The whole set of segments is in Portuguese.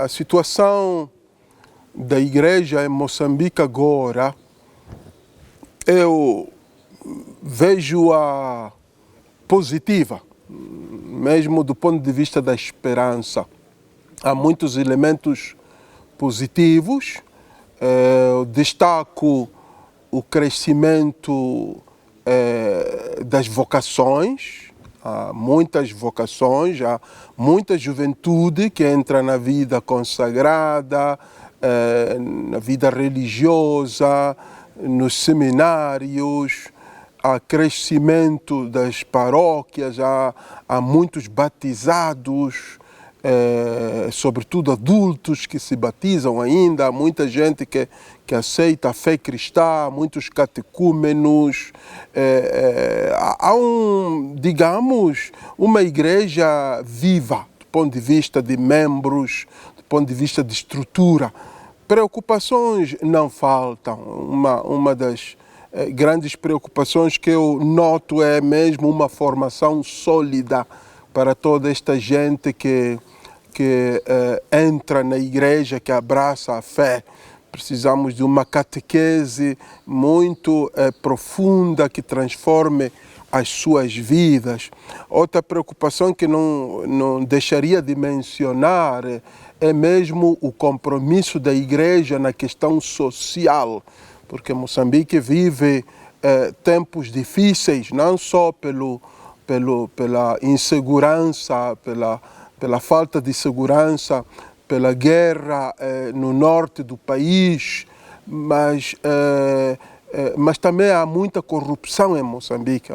A situação da igreja em Moçambique agora, eu vejo-a positiva, mesmo do ponto de vista da esperança. Há muitos elementos positivos. Eu destaco o crescimento das vocações. Há muitas vocações, há muita juventude que entra na vida consagrada, na vida religiosa, nos seminários. Há crescimento das paróquias, há muitos batizados, sobretudo adultos que se batizam ainda, há muita gente que aceita a fé cristã, muitos catecúmenos. Há digamos, uma igreja viva do ponto de vista de membros, do ponto de vista de estrutura. Preocupações não faltam. Uma das grandes preocupações que eu noto é mesmo uma formação sólida para toda esta gente que entra na igreja, que abraça a fé. Precisamos de uma catequese muito profunda que transforme as suas vidas. Outra preocupação que não deixaria de mencionar é mesmo o compromisso da igreja na questão social, porque Moçambique vive tempos difíceis, não só pela insegurança, pela falta de segurança, pela guerra no norte do país, mas também há muita corrupção em Moçambique.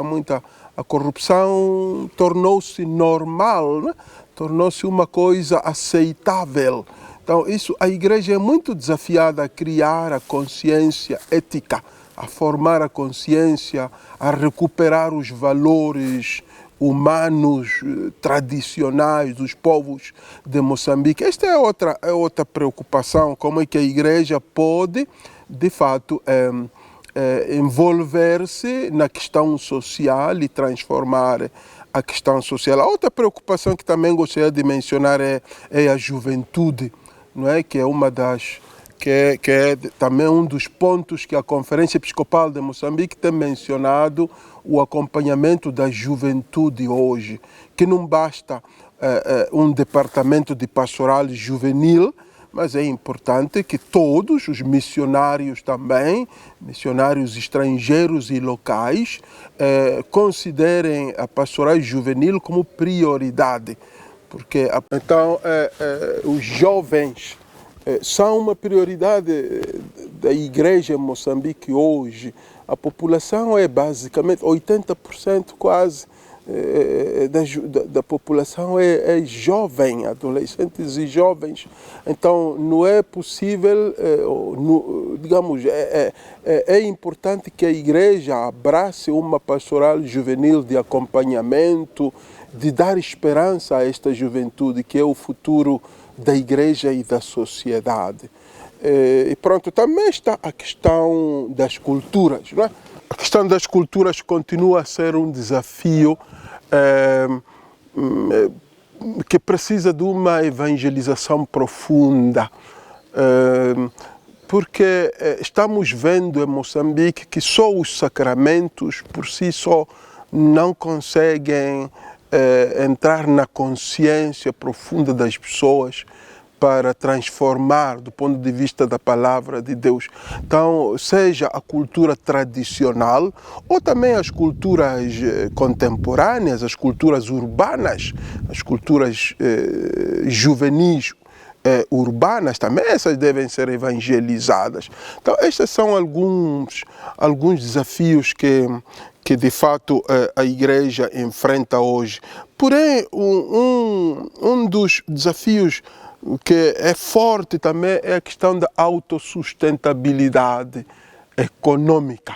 A corrupção tornou-se normal, né? Tornou-se uma coisa aceitável. Então, a igreja é muito desafiada a criar a consciência ética, a formar a consciência, a recuperar os valores humanos tradicionais dos povos de Moçambique. Esta é outra preocupação, como é que a igreja pode, de fato, envolver-se na questão social e transformar a questão social. A outra preocupação que também gostaria de mencionar é a juventude, não é? Que é uma das que é também um dos pontos que a Conferência Episcopal de Moçambique tem mencionado, o acompanhamento da juventude hoje, que não basta um departamento de pastoral juvenil, mas é importante que todos os missionários também, missionários estrangeiros e locais, considerem a pastoral juvenil como prioridade, porque então os jovens são uma prioridade da igreja em Moçambique hoje. A população é basicamente 80% quase da população é jovem, adolescentes e jovens. Então não é possível, digamos, é importante que a igreja abrace uma pastoral juvenil de acompanhamento, de dar esperança a esta juventude que é o futuro da igreja e da sociedade. E pronto, também está a questão das culturas, não é? A questão das culturas continua a ser um desafio que precisa de uma evangelização profunda, porque estamos vendo em Moçambique que só os sacramentos por si só não conseguem entrar na consciência profunda das pessoas para transformar do ponto de vista da palavra de Deus. Então, seja a cultura tradicional ou também as culturas contemporâneas, as culturas urbanas, as culturas juvenis urbanas também, essas devem ser evangelizadas. Então, estes são alguns desafios que de fato a igreja enfrenta hoje. Porém, um dos desafios que é forte também é a questão da autossustentabilidade econômica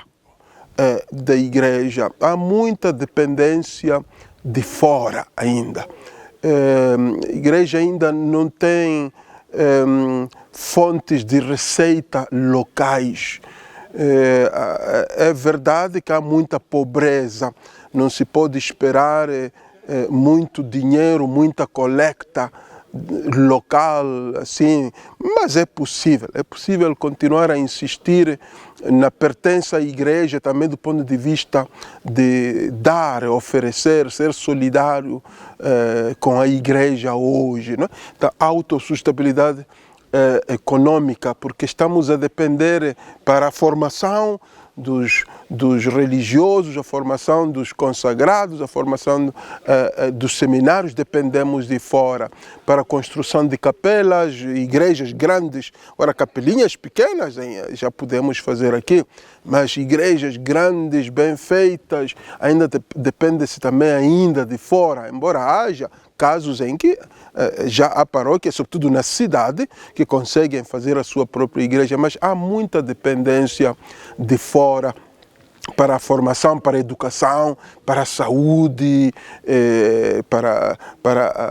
da igreja. Há muita dependência de fora ainda. A igreja ainda não tem fontes de receita locais. É verdade que há muita pobreza, não se pode esperar muito dinheiro, muita coleta local, assim, mas é possível continuar a insistir na pertença à igreja também do ponto de vista de dar, oferecer, ser solidário com a igreja hoje, não é? Da autossustentabilidade econômica, porque estamos a depender para a formação dos religiosos, a formação dos consagrados, a formação dos seminários, dependemos de fora. Para a construção de capelas, igrejas grandes, ora capelinhas pequenas já podemos fazer aqui, mas igrejas grandes, bem feitas, ainda depende-se também ainda de fora, embora haja casos em que já há paróquias, sobretudo na cidade, que conseguem fazer a sua própria igreja, mas há muita dependência de fora para a formação, para a educação, para a saúde, para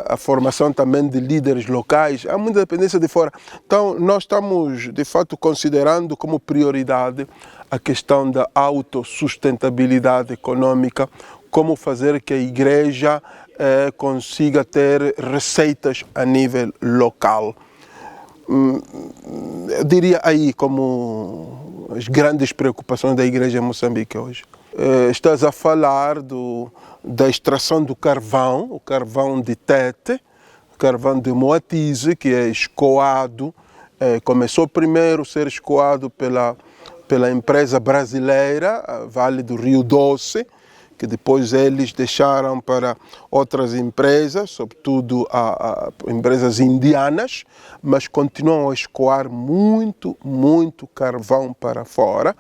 a formação também de líderes locais. Há muita dependência de fora. Então, nós estamos, de fato, considerando como prioridade a questão da autossustentabilidade econômica, como fazer que a igreja consiga ter receitas a nível local. Eu diria aí como as grandes preocupações da igreja em Moçambique hoje. Estás a falar da extração do carvão, o carvão de Tete, o carvão de Moatize, que é escoado, começou primeiro a ser escoado pela empresa brasileira, Vale do Rio Doce, que depois eles deixaram para outras empresas, sobretudo empresas indianas, mas continuam a escoar muito carvão para fora.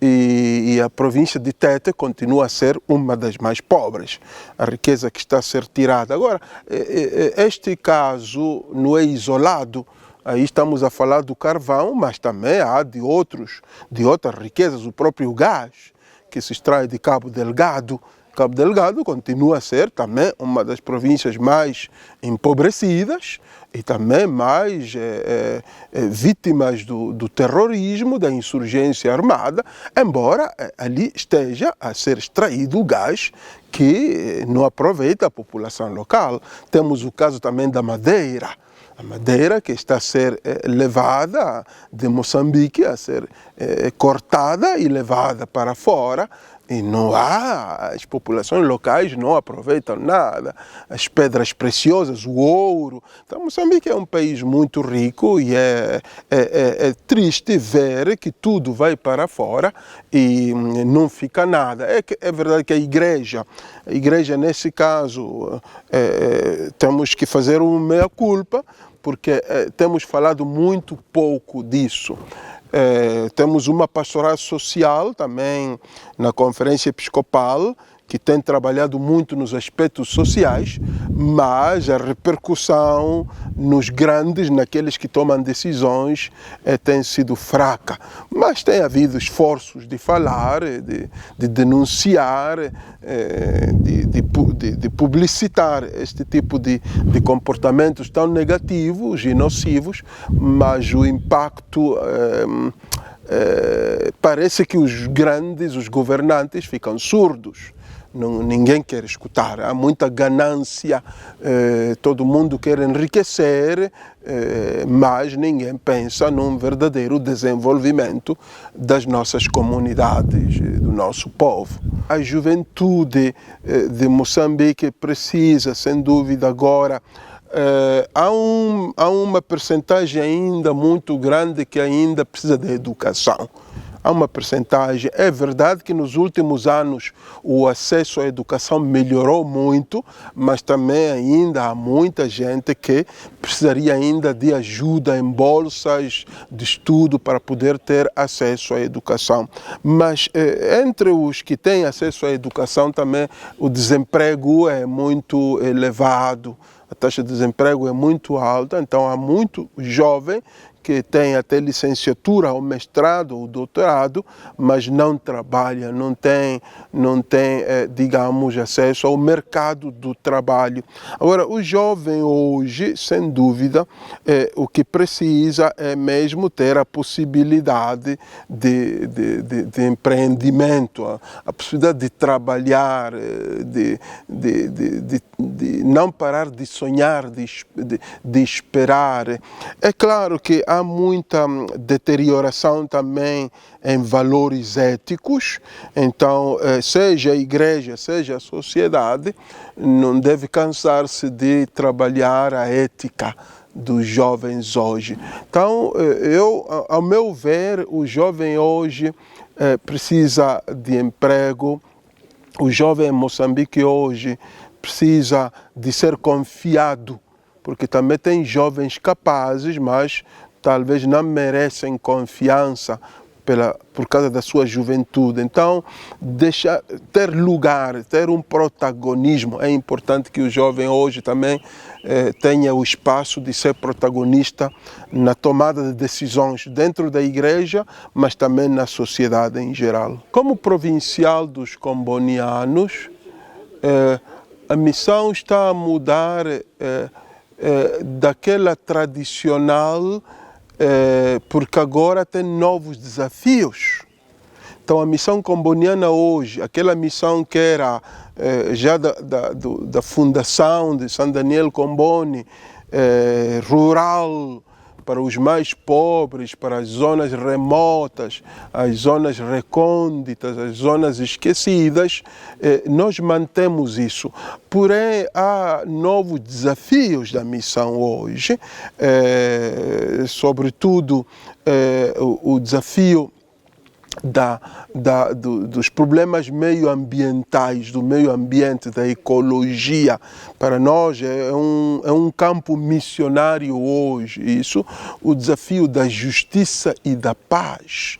E a província de Tete continua a ser uma das mais pobres, a riqueza que está a ser tirada. Agora, este caso não é isolado. Aí estamos a falar do carvão, mas também há de outras riquezas, o próprio gás, que se extrai de Cabo Delgado. Cabo Delgado continua a ser também uma das províncias mais empobrecidas e também mais vítimas do terrorismo, da insurgência armada, embora ali esteja a ser extraído o gás que não aproveita a população local. Temos o caso também da Madeira. A madeira que está a ser levada de Moçambique, a ser cortada e levada para fora, e não há, as populações locais não aproveitam nada, as pedras preciosas, o ouro. Então Moçambique é um país muito rico e é triste ver que tudo vai para fora e não fica nada. É verdade que a igreja nesse caso, temos que fazer uma meia-culpa, porque temos falado muito pouco disso. Temos uma pastoral social também na Conferência Episcopal, que tem trabalhado muito nos aspectos sociais, mas a repercussão nos grandes, naqueles que tomam decisões, tem sido fraca. Mas tem havido esforços de falar, de denunciar, de publicitar este tipo de comportamentos tão negativos e nocivos, mas o impacto parece que os grandes, os governantes, ficam surdos. Ninguém quer escutar, há muita ganância, todo mundo quer enriquecer, mas ninguém pensa num verdadeiro desenvolvimento das nossas comunidades, do nosso povo. A juventude de Moçambique precisa, sem dúvida, agora, há uma percentagem ainda muito grande que ainda precisa de educação. Há uma percentagem. É verdade que nos últimos anos o acesso à educação melhorou muito, mas também ainda há muita gente que precisaria ainda de ajuda em bolsas de estudo para poder ter acesso à educação. Mas entre os que têm acesso à educação também o desemprego é muito elevado. A taxa de desemprego é muito alta, então há muito jovem que tem até licenciatura, ou mestrado, ou doutorado, mas não trabalha, não tem, digamos, acesso ao mercado do trabalho. Agora, o jovem hoje, sem dúvida, o que precisa é mesmo ter a possibilidade de empreendimento, a possibilidade de trabalhar, de não parar de sonhar, de esperar. É claro que há muita deterioração também em valores éticos, então, seja a igreja, seja a sociedade, não deve cansar-se de trabalhar a ética dos jovens hoje. Então, ao meu ver, o jovem hoje precisa de emprego, o jovem em Moçambique hoje precisa de ser confiado, porque também tem jovens capazes, mas talvez não merecem confiança por causa da sua juventude. Então, ter lugar, ter um protagonismo. É importante que o jovem hoje também tenha o espaço de ser protagonista na tomada de decisões dentro da igreja, mas também na sociedade em geral. Como provincial dos combonianos, a missão está a mudar daquela tradicional, porque agora tem novos desafios. Então a missão comboniana hoje, aquela missão que era já da fundação de São Daniel Comboni, rural, para os mais pobres, para as zonas remotas, as zonas recônditas, as zonas esquecidas, nós mantemos isso. Porém, há novos desafios da missão hoje, sobretudo o desafio dos problemas meioambientais, do meio ambiente, da ecologia. Para nós é um campo missionário hoje, isso, o desafio da justiça e da paz.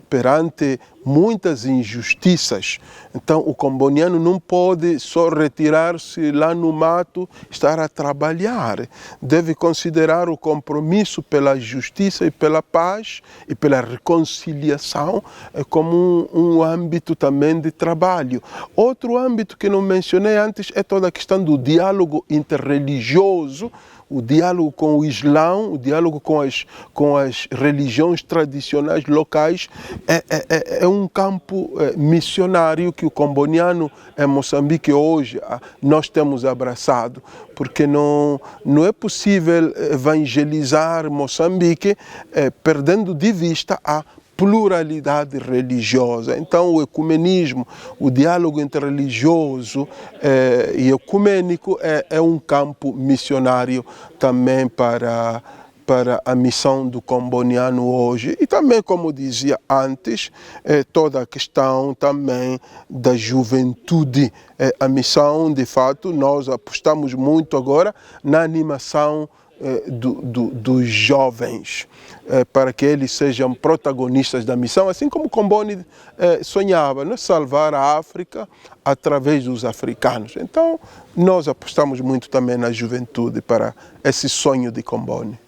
Perante muitas injustiças. Então o comboniano não pode só retirar-se lá no mato, estar a trabalhar. Deve considerar o compromisso pela justiça e pela paz e pela reconciliação como um âmbito também de trabalho. Outro âmbito que não mencionei antes é toda a questão do diálogo interreligioso, o diálogo com o Islão, o diálogo com as religiões tradicionais locais. É um campo missionário que o comboniano em Moçambique hoje nós temos abraçado, porque não é possível evangelizar Moçambique perdendo de vista a pluralidade religiosa. Então o ecumenismo, o diálogo interreligioso e ecumênico é um campo missionário também para a missão do comboniano hoje. E também, como dizia antes, toda a questão também da juventude. A missão, de fato, nós apostamos muito agora na animação dos jovens, para que eles sejam protagonistas da missão, assim como Comboni sonhava, né? Salvar a África através dos africanos. Então, nós apostamos muito também na juventude para esse sonho de Comboni.